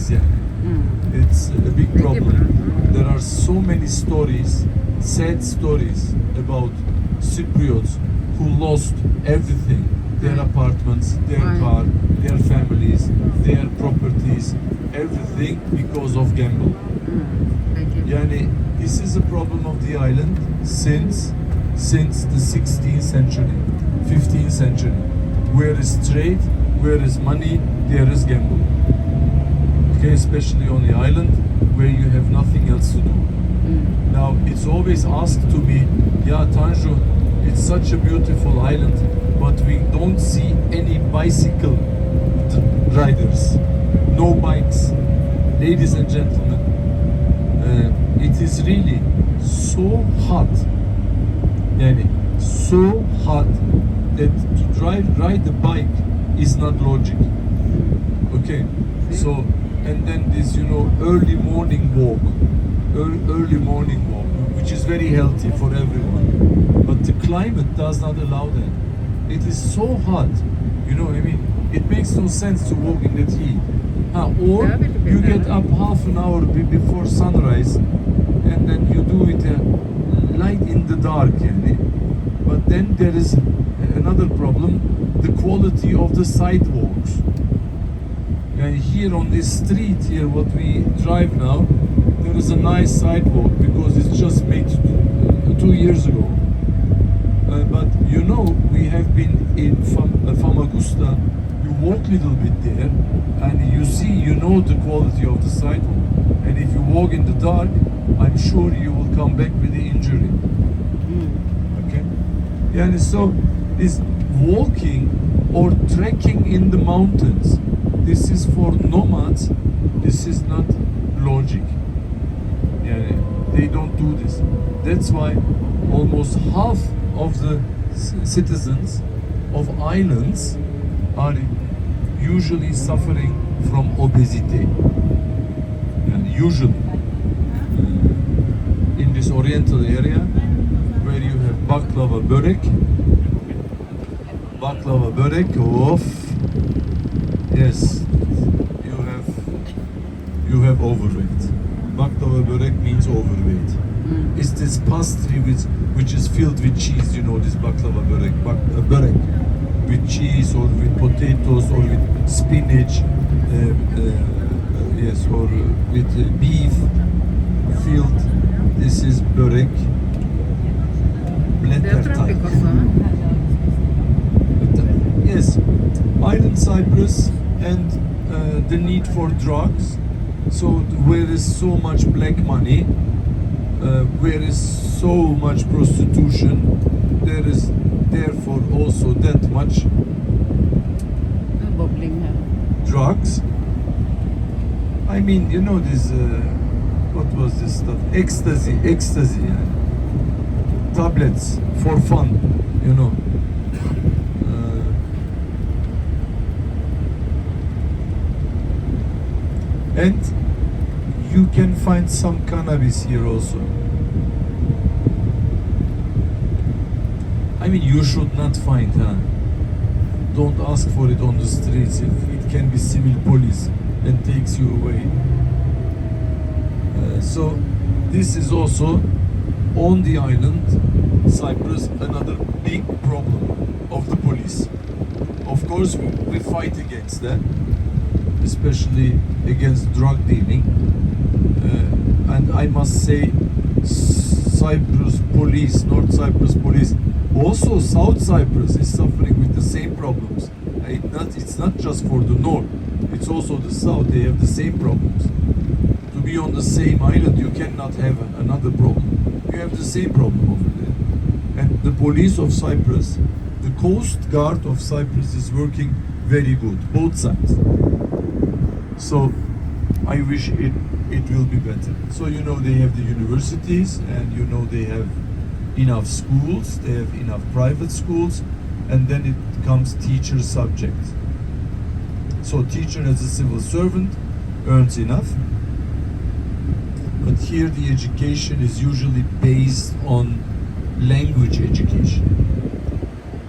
stories. Yeah, it's a big problem. There are so many stories, sad stories about Cypriots who lost everything: their apartments, their car, their families, their properties, everything because of gamble. Peki. Yani this is a problem of the island since the 16th century, 15th century. Where is trade, where is money, there is gamble. Okay, especially on the island where you have nothing else to do. Now it's always asked to me, yeah, Tanju, it's such a beautiful island, but we don't see any bicycle riders, no bikes. Ladies and gentlemen, it is really so hot, yani so hot that to ride a bike is not logic. Okay, so and then this, early morning walk, which is very healthy for everyone, but the climate does not allow that. It is so hot, it makes no sense to walk in that heat. Or you get up half an hour before sunrise, and then you do it light in the dark, but then there is another problem: the quality of the sidewalks. And here on this street here, what we drive now, there is a nice sidewalk because it's just made 2 years ago. But we have been in Famagusta. You walk a little bit there, and you see, the quality of the sidewalk. And if you walk in the dark, I'm sure you will come back with the injury. Okay? Yeah, and so this walking or trekking in the mountains, this is for nomads. This is not logic. Yeah, they don't do this. That's why almost half of the citizens of islands are usually suffering from obesity. And usually in this oriental area where you have baklava börek, yes, you have overweight. Baklava börek means overweight. It's this pastry which is filled with cheese, this baklava börek with cheese or with potatoes or with spinach, yes, or with beef filled. This is börek. Blätterteig. Yes, island Cyprus and the need for drugs. So where is so much black money, where is so much prostitution, there is therefore also that much drugs. I mean, this, what was this stuff? Ecstasy, tablets for fun, And you can find some cannabis here also. I mean, you should not find, Don't ask for it on the streets. It can be civil police and takes you away. So this is also on the island, Cyprus, another big problem of the police. Of course, we fight against that, especially against drug dealing. And I must say, Cyprus police, North Cyprus police, also South Cyprus is suffering with the same problems. It's not just for the north, it's also the south, they have the same problems. To be on the same island, you cannot have another problem. You have the same problem over there. And the police of Cyprus, the Coast Guard of Cyprus is working very good, both sides. So I wish it will be better. So they have the universities, and they have enough schools, they have enough private schools, and then it comes teacher subject. So teacher as a civil servant earns enough, but here the education is usually based on language education,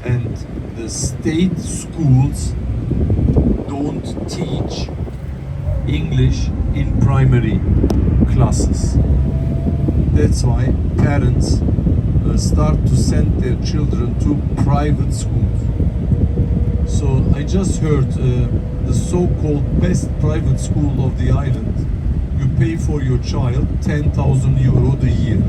and the state schools don't teach English in primary classes. That's why parents start to send their children to private schools. So I just heard the so-called best private school of the island, you pay for your child 10,000 euro a year.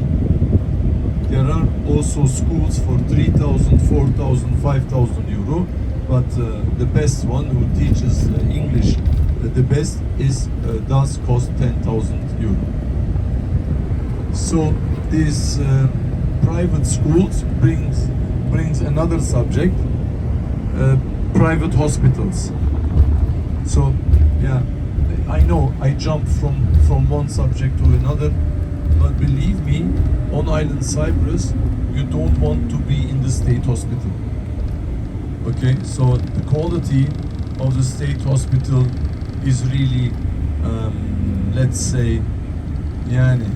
There are also schools for 3,000, 4,000, 5,000 euro, but the best one who teaches English the best does cost 10,000 euro. So these private schools brings another subject, private hospitals. So yeah, I know I jumped from one subject to another, but believe me, on island Cyprus, you don't want to be in the state hospital. Okay, so the quality of the state hospital is really, let's say, yani,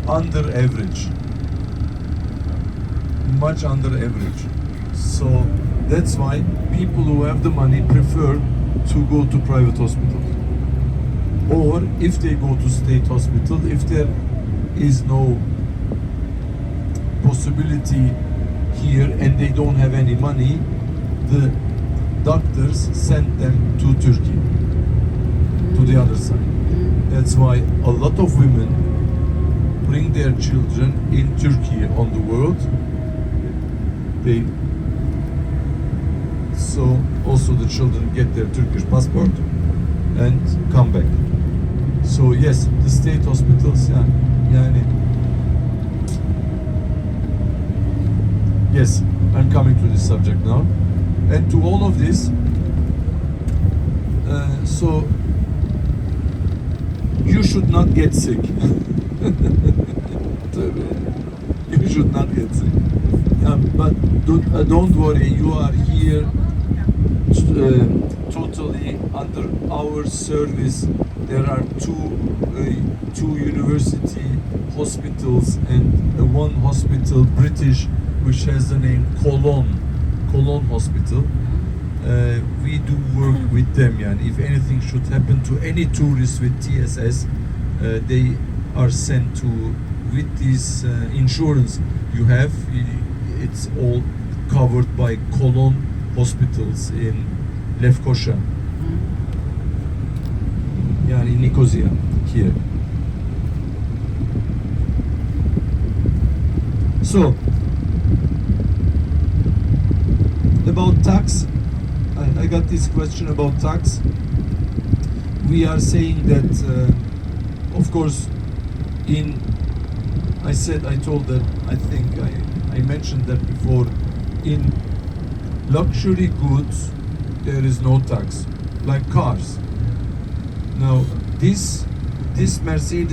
under average, much under average. So that's why people who have the money prefer to go to private hospitals. Or if they go to state hospital, if there is no possibility here and they don't have any money, the doctors send them to Turkey, to the other side. That's why a lot of women bring their children in Turkey on the world. So also the children get their Turkish passport and come back. So yes, the state hospitals, yani, yes, I'm coming to this subject now. And to all of this, so you should not get sick. You should not get sick. But don't worry, you are here totally under our service. There are two university hospitals and one hospital, British, which has the name Cologne Hospital. We do work with them. Yani. If anything should happen to any tourist with TSS, they are sent to, with this insurance you have, it's all covered by Cologne hospitals in Lefkoşa. Yani Nicosia here. So about tax, I got this question about tax. We are saying that, of course, I told that, I think I mentioned that before, in luxury goods, there is no tax, like cars. Now, this Mercedes